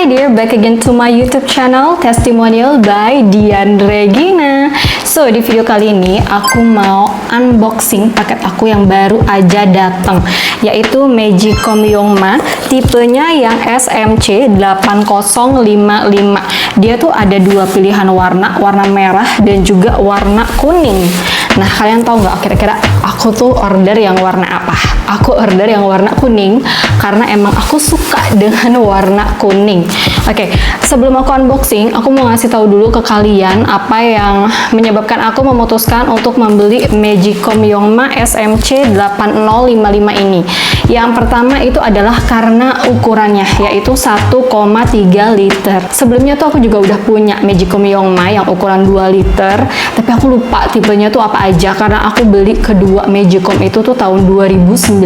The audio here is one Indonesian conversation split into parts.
Hi dear, back again to my YouTube channel Testimonial by Dian Regina. So di video kali ini aku mau unboxing paket aku yang baru aja datang, yaitu Magicom Yongma, tipenya yang SMC 8055. Dia tuh ada dua pilihan warna merah dan juga warna kuning. Nah, kalian tahu nggak kira-kira aku tuh order yang warna apa? Aku order yang warna kuning karena emang aku suka dengan warna kuning. Oke, sebelum aku unboxing, aku mau ngasih tahu dulu ke kalian apa yang menyebabkan aku memutuskan untuk membeli Magicom Yongma SMC 8055 ini. Yang pertama itu adalah karena ukurannya, yaitu 1,3 liter. Sebelumnya tuh aku juga udah punya Magicom Yongma yang ukuran 2 liter, tapi aku lupa tipenya tuh apa aja karena aku beli kedua Magicom itu tuh tahun 2019.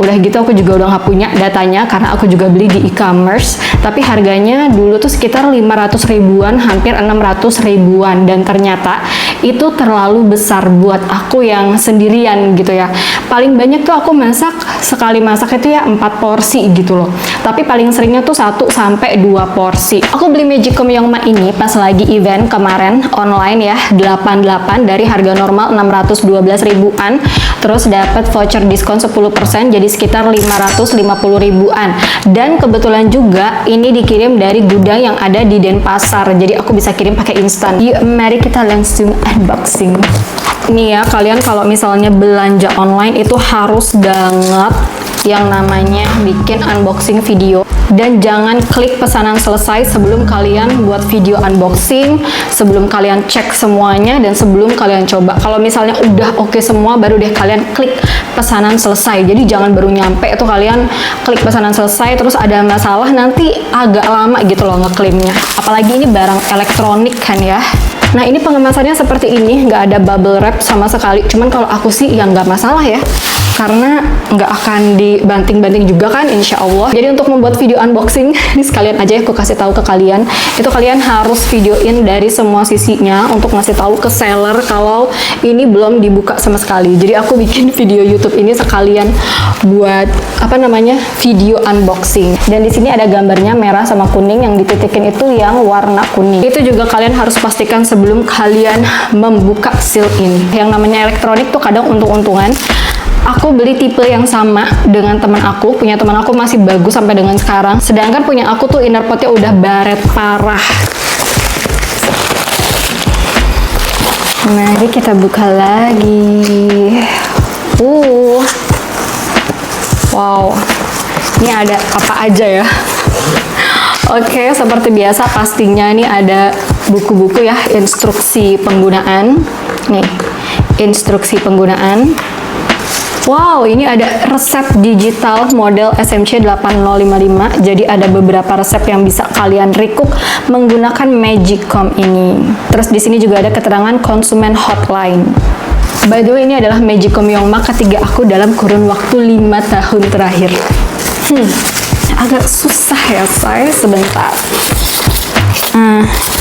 Udah gitu aku juga udah nggak punya datanya karena aku juga beli di e-commerce, tapi harganya dulu tuh sekitar 500 ribuan, hampir 600 ribuan, dan ternyata itu terlalu besar buat aku yang sendirian gitu ya. Paling banyak tuh aku masak, sekali masak itu ya 4 porsi gitu loh, tapi paling seringnya tuh 1 sampai 2 porsi. Aku beli Magicom Yongma ini pas lagi event kemarin online ya, 88 dari harga normal 612 ribuan, terus dapat voucher diskon 10% jadi sekitar 550 ribuan. Dan kebetulan juga ini dikirim dari gudang yang ada di Denpasar, jadi aku bisa kirim pakai instan. Yuk, mari kita langsung unboxing. Nih ya, kalian kalau misalnya belanja online itu harus banget yang namanya bikin unboxing video, dan jangan klik pesanan selesai sebelum kalian buat video unboxing, sebelum kalian cek semuanya, dan sebelum kalian coba. Kalau misalnya udah oke semua, baru deh kalian klik pesanan selesai. Jadi jangan baru nyampe itu kalian klik pesanan selesai terus ada masalah, nanti agak lama gitu loh ngeklaimnya. Apalagi ini barang elektronik kan ya. Nah, ini pengemasannya seperti ini, nggak ada bubble wrap sama sekali. Cuman kalau aku sih ya nggak masalah ya, karena nggak akan dibanting-banting juga kan, insya Allah. Jadi untuk membuat video unboxing, ini sekalian aja aku kasih tahu ke kalian, itu kalian harus videoin dari semua sisinya untuk ngasih tahu ke seller kalau ini belum dibuka sama sekali. Jadi aku bikin video YouTube ini sekalian buat apa namanya, video unboxing. Dan di sini ada gambarnya merah sama kuning, yang dititikin itu yang warna kuning. Itu juga kalian harus pastikan sebelum kalian membuka seal ini. Yang namanya elektronik tuh kadang untung-untungan. Aku beli tipe yang sama dengan teman aku, punya teman aku masih bagus sampai dengan sekarang. Sedangkan punya aku tuh inner potnya udah baret parah. Mari kita buka lagi. Wow, ini ada apa aja ya? Oke, seperti biasa pastinya nih ada buku-buku ya, instruksi penggunaan. Nih, instruksi penggunaan. Wow, ini ada resep digital model SMC 8055. Jadi ada beberapa resep yang bisa kalian recook menggunakan Magicom ini. Terus di sini juga ada keterangan konsumen hotline. By the way, ini adalah Magicom Yongma ketiga aku dalam kurun waktu 5 tahun terakhir. Agak susah ya say, sebentar.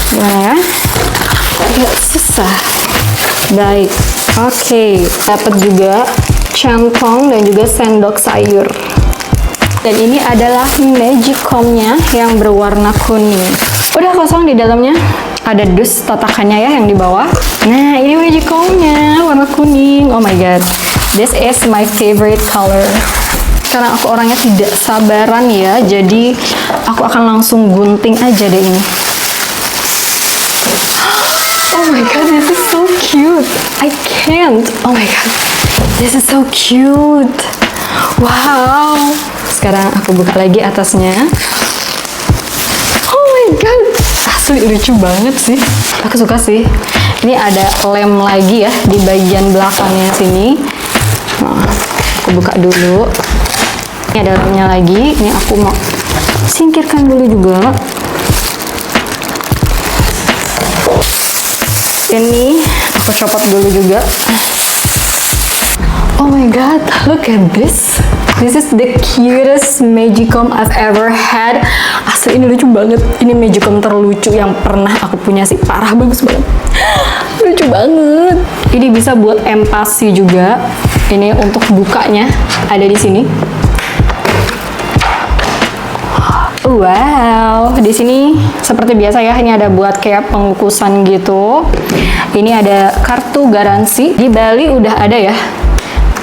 Gimana ya? Agak susah. Baik, oke. Dapat juga centong dan juga sendok sayur. Dan ini adalah Magicomnya yang berwarna kuning. Udah kosong di dalamnya. Ada dus tatakannya ya yang di bawah. Nah, ini Magicomnya warna kuning. Oh my god, this is my favorite color. Karena aku orangnya tidak sabaran ya, jadi aku akan langsung gunting aja deh ini. Oh my god, this is so cute. I can't. Oh my god, this is so cute. Wow. Sekarang aku buka lagi atasnya. Oh my god, asli lucu banget sih. Aku suka sih. Ini ada lem lagi ya di bagian belakangnya sini. Nah, aku buka dulu. Ini ada lemnya lagi. Ini aku mau singkirkan dulu juga. Ini aku copot dulu juga. Oh my god, look at this. This is the cutest Magicom I've ever had. Asli ini lucu banget. Ini Magicom terlucu yang pernah aku punya sih. Parah, bagus banget. Lucu banget. Ini bisa buat empasi juga. Ini untuk bukanya ada di sini. Wow, di sini seperti biasa ya, ini ada buat kayak pengukusan gitu. Ini ada kartu garansi. Di Bali udah ada ya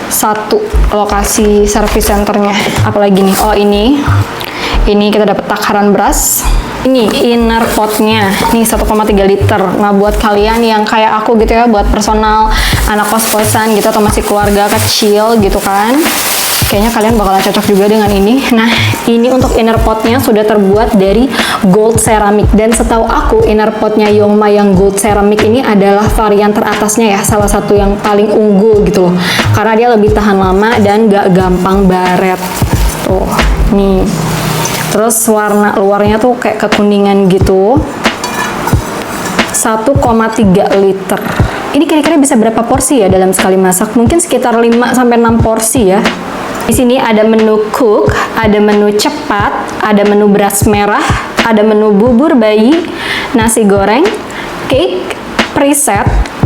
satu lokasi service centernya. Apalagi nih? Oh ini kita dapat takaran beras. Ini inner potnya, nih 1,3 liter. Nah buat kalian yang kayak aku gitu ya, buat personal, anak kos-kosan gitu atau masih keluarga kecil gitu kan, kayaknya kalian bakalan cocok juga dengan ini. Nah ini untuk inner potnya sudah terbuat dari gold ceramic, dan setahu aku inner potnya Yongma yang gold ceramic ini adalah varian teratasnya ya, salah satu yang paling unggul gitu loh, karena dia lebih tahan lama dan gak gampang baret. Tuh nih, terus warna luarnya tuh kayak kekuningan gitu. 1,3 liter. Ini kira-kira bisa berapa porsi ya dalam sekali masak? Mungkin sekitar 5-6 porsi ya. Di sini ada menu cook, ada menu cepat, ada menu beras merah, ada menu bubur bayi, nasi goreng, cake, preset,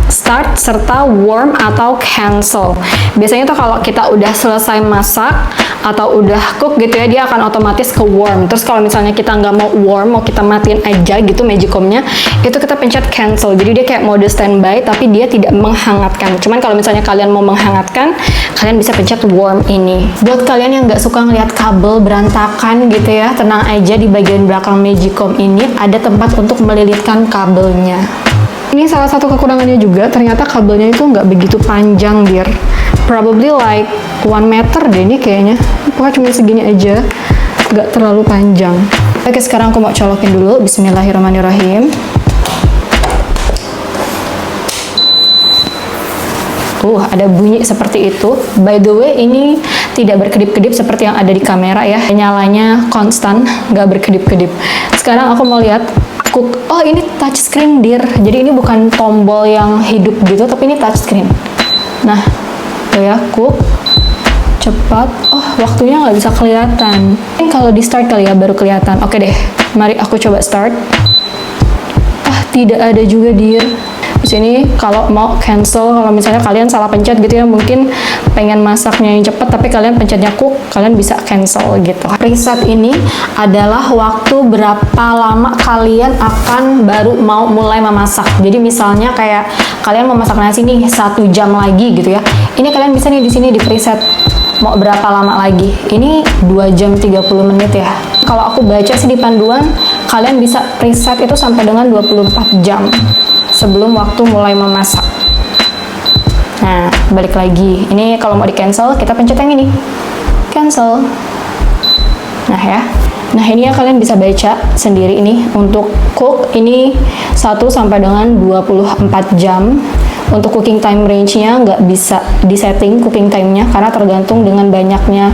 start, serta warm atau cancel. Biasanya tuh kalau kita udah selesai masak atau udah cook gitu ya, dia akan otomatis ke warm. Terus kalau misalnya kita nggak mau warm, mau kita matiin aja gitu magicomnya, itu kita pencet cancel. Jadi dia kayak mode standby, tapi dia tidak menghangatkan. Cuman kalau misalnya kalian mau menghangatkan, kalian bisa pencet warm ini. Buat kalian yang nggak suka ngeliat kabel berantakan gitu ya, tenang aja, di bagian belakang magicom ini ada tempat untuk melilitkan kabelnya. Ini salah satu kekurangannya juga, ternyata kabelnya itu nggak begitu panjang, dear. Probably like 1 meter deh ini kayaknya. Pokoknya cuma segini aja, nggak terlalu panjang. Oke, sekarang aku mau colokin dulu. Bismillahirrahmanirrahim. Ada bunyi seperti itu. By the way, ini tidak berkedip-kedip seperti yang ada di kamera ya. Nyalanya konstan, nggak berkedip-kedip. Sekarang aku mau lihat cook. Oh, ini touchscreen, dear. Jadi ini bukan tombol yang hidup gitu, tapi ini touchscreen. Nah, tuh ya, cook. Cepat. Oh, waktunya nggak bisa kelihatan. Ini kalau di start kali ya, baru kelihatan. Oke deh, mari aku coba start. Tidak ada juga, dear. Di sini kalau mau cancel, kalau misalnya kalian salah pencet gitu ya, mungkin pengen masaknya yang cepat tapi kalian pencetnya cook, kalian bisa cancel gitu. Preset ini adalah waktu berapa lama kalian akan baru mau mulai memasak. Jadi misalnya kayak kalian mau masak nasi nih 1 jam lagi gitu ya. Ini kalian bisa nih di sini di preset mau berapa lama lagi. Ini 2 jam 30 menit ya. Kalau aku baca sih di panduan, kalian bisa preset itu sampai dengan 24 jam sebelum waktu mulai memasak. Nah, balik lagi. Ini kalau mau di cancel, kita pencet yang ini. Cancel. Nah ya. Nah, ini ya kalian bisa baca sendiri ini. Untuk cook, ini 1 sampai dengan 24 jam. Untuk cooking time range-nya nggak bisa disetting cooking time-nya karena tergantung dengan banyaknya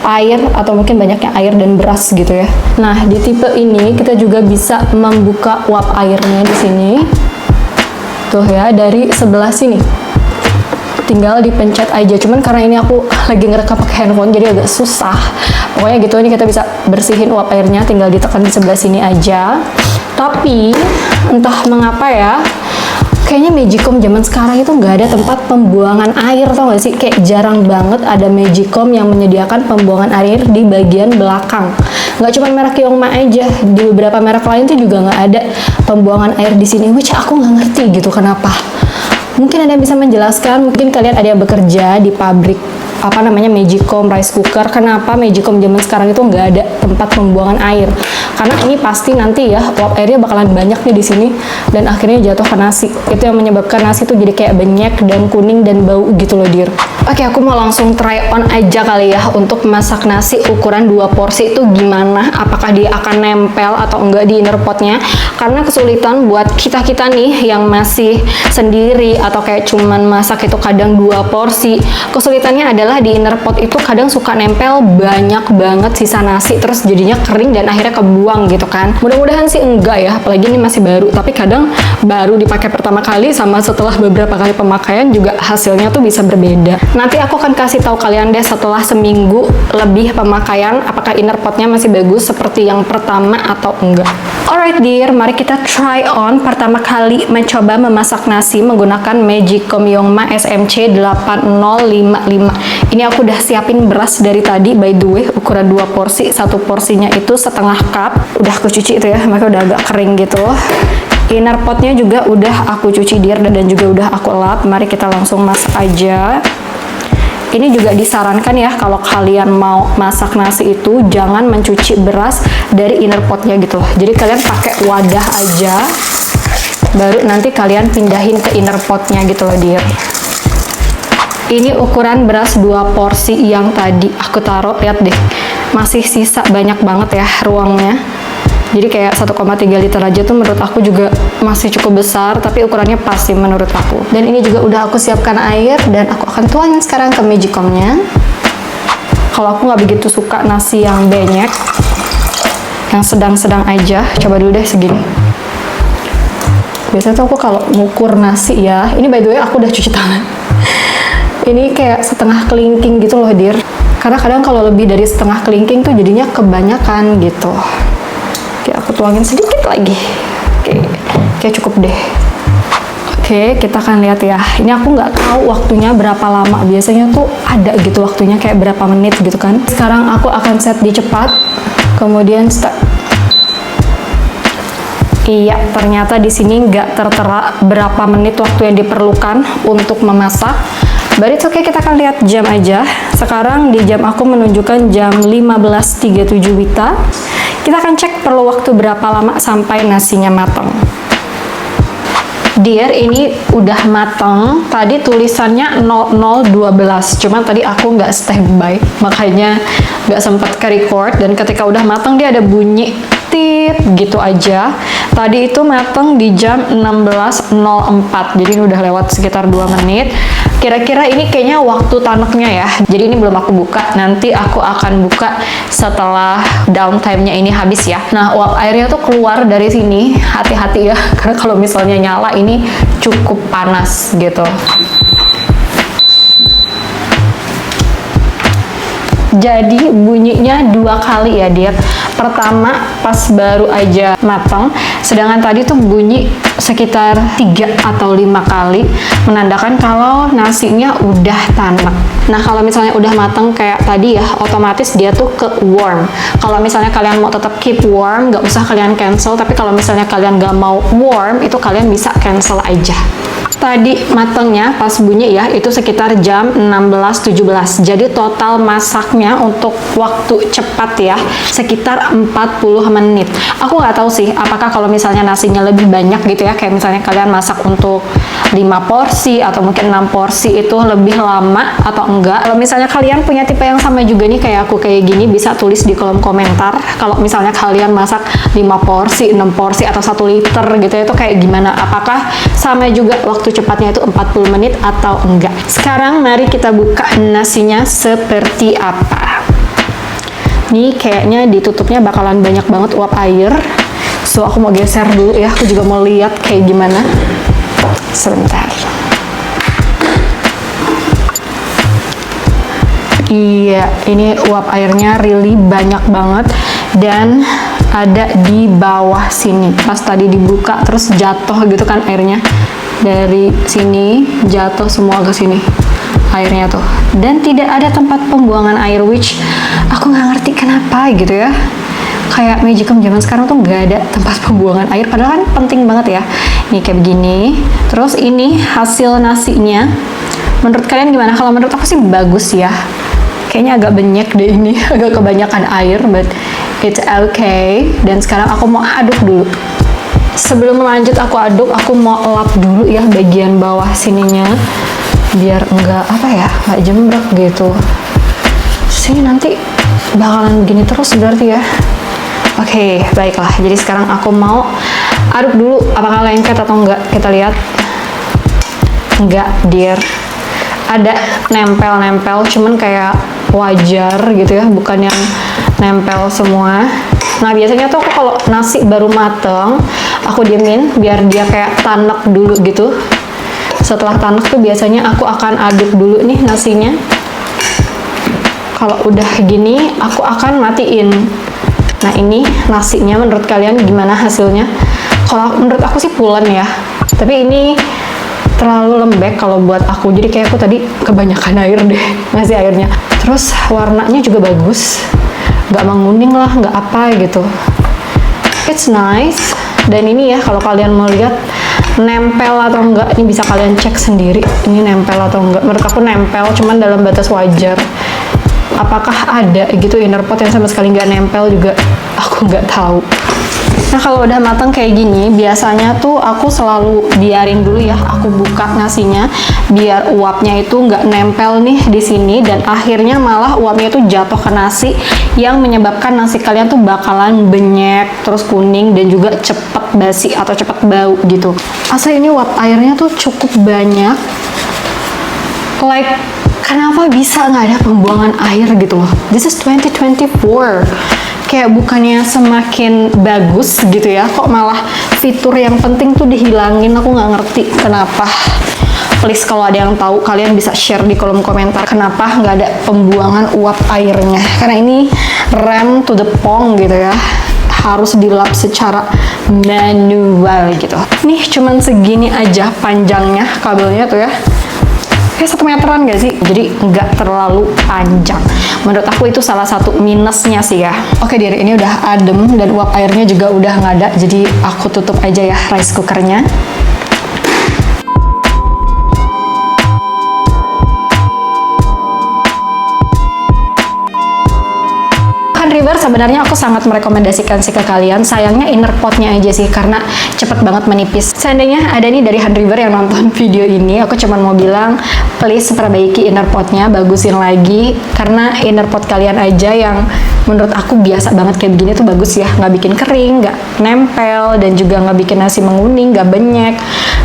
air atau mungkin banyaknya air dan beras gitu ya. Nah, di tipe ini kita juga bisa membuka uap airnya di sini. Tuh ya, dari sebelah sini. Tinggal dipencet aja. Cuman karena ini aku lagi ngerekam pakai handphone jadi agak susah. Pokoknya gitu, ini kita bisa bersihin uap airnya, tinggal ditekan di sebelah sini aja. Tapi entah mengapa ya, kayaknya magicom zaman sekarang itu nggak ada tempat pembuangan air, tau gak sih? Kayak jarang banget ada magicom yang menyediakan pembuangan air di bagian belakang. Nggak cuma merek Yongma aja, di beberapa merek lain tuh juga nggak ada pembuangan air di sini. Which aku nggak ngerti gitu kenapa. Mungkin ada yang bisa menjelaskan, mungkin kalian ada yang bekerja di pabrik apa namanya magicom rice cooker, kenapa magicom zaman sekarang itu nggak ada tempat pembuangan air? Karena ini pasti nanti ya uap airnya bakalan banyak nih di sini dan akhirnya jatuh ke nasi. Itu yang menyebabkan nasi tuh jadi kayak benyek dan kuning dan bau gitu loh, dear. Oke, aku mau langsung try on aja kali ya untuk masak nasi ukuran 2 porsi itu gimana, apakah dia akan nempel atau enggak di inner potnya. Karena kesulitan buat kita-kita nih yang masih sendiri atau kayak cuman masak itu kadang 2 porsi, kesulitannya adalah di inner pot itu kadang suka nempel banyak banget sisa nasi, terus jadinya kering dan akhirnya kebuang gitu kan. Mudah-mudahan sih enggak ya, apalagi ini masih baru, tapi kadang baru dipakai pertama kali sama setelah beberapa kali pemakaian juga hasilnya tuh bisa berbeda. Nanti aku akan kasih tahu kalian deh setelah seminggu lebih pemakaian apakah inner potnya masih bagus seperti yang pertama atau enggak. Alright dear, mari kita try on pertama kali mencoba memasak nasi menggunakan Magicom Yongma SMC 8055. Ini aku udah siapin beras dari tadi, by the way, ukuran 2 porsi. Satu porsinya itu setengah cup. Udah aku cuci itu ya, makanya udah agak kering gitu. Inner potnya juga udah aku cuci dear, dan juga udah aku lap. Mari kita langsung masak aja. Ini juga disarankan ya, kalau kalian mau masak nasi itu jangan mencuci beras dari inner potnya gitu. Jadi kalian pakai wadah aja, baru nanti kalian pindahin ke inner potnya gitu loh dear. Ini ukuran beras 2 porsi yang tadi aku taruh, lihat deh, masih sisa banyak banget ya ruangnya. Jadi kayak 1,3 liter aja tuh menurut aku juga masih cukup besar, tapi ukurannya pas sih menurut aku. Dan ini juga udah aku siapkan air, dan aku akan tuangin sekarang ke Magicomnya. Kalau aku nggak begitu suka nasi yang banyak, yang sedang-sedang aja. Coba dulu deh segini. Biasanya tuh aku kalau ngukur nasi ya, ini by the way aku udah cuci tangan. Ini kayak setengah kelingking gitu loh dear. Karena kadang kalau lebih dari setengah kelingking tuh jadinya kebanyakan gitu. Oke, aku tuangin sedikit lagi. Oke, cukup deh. Oke, kita akan lihat ya. Ini aku nggak tahu waktunya berapa lama. Biasanya tuh ada gitu waktunya, kayak berapa menit gitu kan. Sekarang aku akan set di cepat, kemudian start. Iya, ternyata di sini nggak tertera berapa menit waktu yang diperlukan untuk memasak. But it's okay, kita akan lihat jam aja. Sekarang di jam aku menunjukkan jam 15.37 WITA. Kita akan cek perlu waktu berapa lama sampai nasinya matang. Dear, ini udah matang. Tadi tulisannya 0012, cuman tadi aku nggak standby, makanya nggak sempat ke record. Dan ketika udah matang dia ada bunyi tit gitu aja. Tadi itu matang di jam 16.04, jadi ini udah lewat sekitar 2 menit. Kira-kira ini kayaknya waktu taneknya ya. Jadi ini belum aku buka, nanti aku akan buka setelah downtime-nya ini habis ya. Nah, uap airnya tuh keluar dari sini, hati-hati ya, karena kalau misalnya nyala ini cukup panas gitu. Jadi bunyinya 2 kali ya dear. Pertama pas baru aja matang, sedangkan tadi tuh bunyi sekitar 3 atau 5 kali, menandakan kalau nasinya udah tanek. Nah, kalau misalnya udah matang kayak tadi ya, otomatis dia tuh ke warm. Kalau misalnya kalian mau tetap keep warm, nggak usah kalian cancel, tapi kalau misalnya kalian nggak mau warm, itu kalian bisa cancel aja. Tadi matangnya pas bunyi ya, itu sekitar jam 16.17. Jadi total masaknya untuk waktu cepat ya, sekitar 40 menit. Aku nggak tahu sih, apakah kalau misalnya nasinya lebih banyak gitu ya, kayak misalnya kalian masak untuk 5 porsi atau mungkin 6 porsi, itu lebih lama atau enggak. Kalau misalnya kalian punya tipe yang sama juga nih kayak aku kayak gini, bisa tulis di kolom komentar. Kalau misalnya kalian masak 5 porsi, 6 porsi, atau 1 liter gitu ya, itu kayak gimana? Apakah sama juga waktu cepatnya itu 40 menit atau enggak? Sekarang mari kita buka nasinya seperti apa. Nih kayaknya ditutupnya bakalan banyak banget uap air. So aku mau geser dulu ya, aku juga mau lihat kayak gimana. Sebentar. Iya, ini uap airnya really banyak banget, dan ada di bawah sini. Pas tadi dibuka terus jatuh gitu kan airnya. Dari sini jatuh semua ke sini airnya tuh, dan tidak ada tempat pembuangan air, which aku nggak ngerti kenapa gitu ya. Kayak Magicom zaman sekarang tuh nggak ada tempat pembuangan air, padahal kan penting banget ya. Ini kayak begini. Terus ini hasil nasinya, menurut kalian gimana? Kalau menurut aku sih bagus ya, kayaknya agak banyak deh ini, agak kebanyakan air, but it's okay. Dan sekarang aku mau aduk dulu. Sebelum lanjut aku aduk, aku mau lap dulu ya bagian bawah sininya, biar enggak apa ya, nggak jembrek gitu. Sini nanti bakalan begini terus berarti ya. Oke, baiklah. Jadi sekarang aku mau aduk dulu, apakah lengket atau enggak. Kita lihat. Enggak, dear. Ada nempel-nempel, cuman kayak wajar gitu ya, bukan yang nempel semua. Nah, biasanya tuh aku kalau nasi baru mateng, aku diemin biar dia kayak tanek dulu gitu. Setelah tanek tuh biasanya aku akan aduk dulu nih nasinya. Kalau udah gini, aku akan matiin Nah ini nasinya menurut kalian gimana hasilnya? Kalau menurut aku sih pulen ya, tapi ini terlalu lembek kalau buat aku, jadi kayak aku tadi kebanyakan air deh ngasih airnya. Terus warnanya juga bagus, nggak menguning lah, nggak apa gitu. It's nice. Dan ini ya kalau kalian mau lihat nempel atau enggak, ini bisa kalian cek sendiri ini nempel atau enggak. Menurut aku nempel, cuman dalam batas wajar. Apakah ada gitu inner pot yang sama sekali nggak nempel juga, aku nggak tahu. Nah kalau udah matang kayak gini, biasanya tuh aku selalu biarin dulu ya, aku buka nasinya biar uapnya itu nggak nempel nih di sini, dan akhirnya malah uapnya itu jatuh ke nasi yang menyebabkan nasi kalian tuh bakalan benyek, terus kuning, dan juga cepet basi atau cepet bau gitu. Asli ini uap airnya tuh cukup banyak, like kenapa bisa nggak ada pembuangan air gitu loh. This is 2024. Kayak bukannya semakin bagus gitu ya, kok malah fitur yang penting tuh dihilangin. Aku nggak ngerti kenapa. Please kalau ada yang tahu, kalian bisa share di kolom komentar kenapa nggak ada pembuangan uap airnya. Karena ini rem to the pong gitu ya, harus dilap secara manual gitu. Nih cuman segini aja panjangnya kabelnya tuh ya, kayak 1 meteran gak sih? Jadi nggak terlalu panjang. Menurut aku itu salah satu minusnya sih ya. Oke Diri, ini udah adem dan uap airnya juga udah nggak ada, jadi aku tutup aja ya rice cookernya. River sebenarnya aku sangat merekomendasikan sih ke kalian. Sayangnya inner potnya aja sih, karena cepet banget menipis. Seandainya ada nih dari Han River yang nonton video ini, aku cuma mau bilang please perbaiki inner potnya, bagusin lagi, karena inner pot kalian aja yang menurut aku biasa banget kayak begini tuh bagus ya, nggak bikin kering, nggak nempel, dan juga nggak bikin nasi menguning, nggak benyek,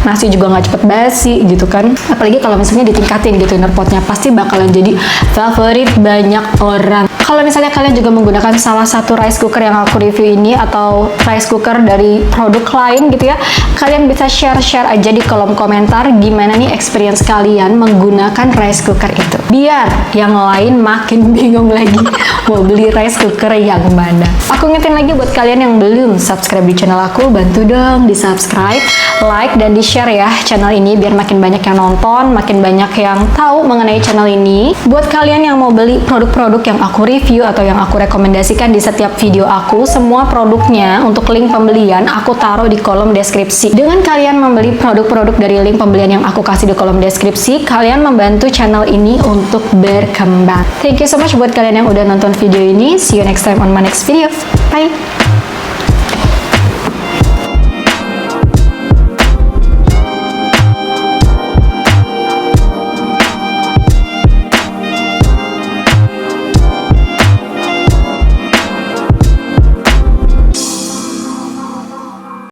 nasi juga nggak cepet basi gitu kan. Apalagi kalau misalnya ditingkatin gitu inner potnya, pasti bakalan jadi favorit banyak orang. Kalau misalnya kalian juga menggunakan salah satu rice cooker yang aku review ini, atau rice cooker dari produk lain gitu ya, kalian bisa share aja di kolom komentar gimana nih experience kalian menggunakan rice cooker itu, biar yang lain makin bingung lagi mau beli rice cooker yang mana. Aku ngingetin lagi buat kalian yang belum subscribe di channel aku, bantu dong di subscribe, like, dan di share ya channel ini biar makin banyak yang nonton, makin banyak yang tahu mengenai channel ini. Buat kalian yang mau beli produk-produk yang aku review atau yang aku rekomendasikan di setiap video aku, semua produknya untuk link pembelian aku taruh di kolom deskripsi. Dengan kalian membeli produk-produk dari link pembelian yang aku kasih di kolom deskripsi, kalian membantu channel ini untuk berkembang. Thank you so much buat kalian yang udah nonton video ini. See you next time on my next video. Bye!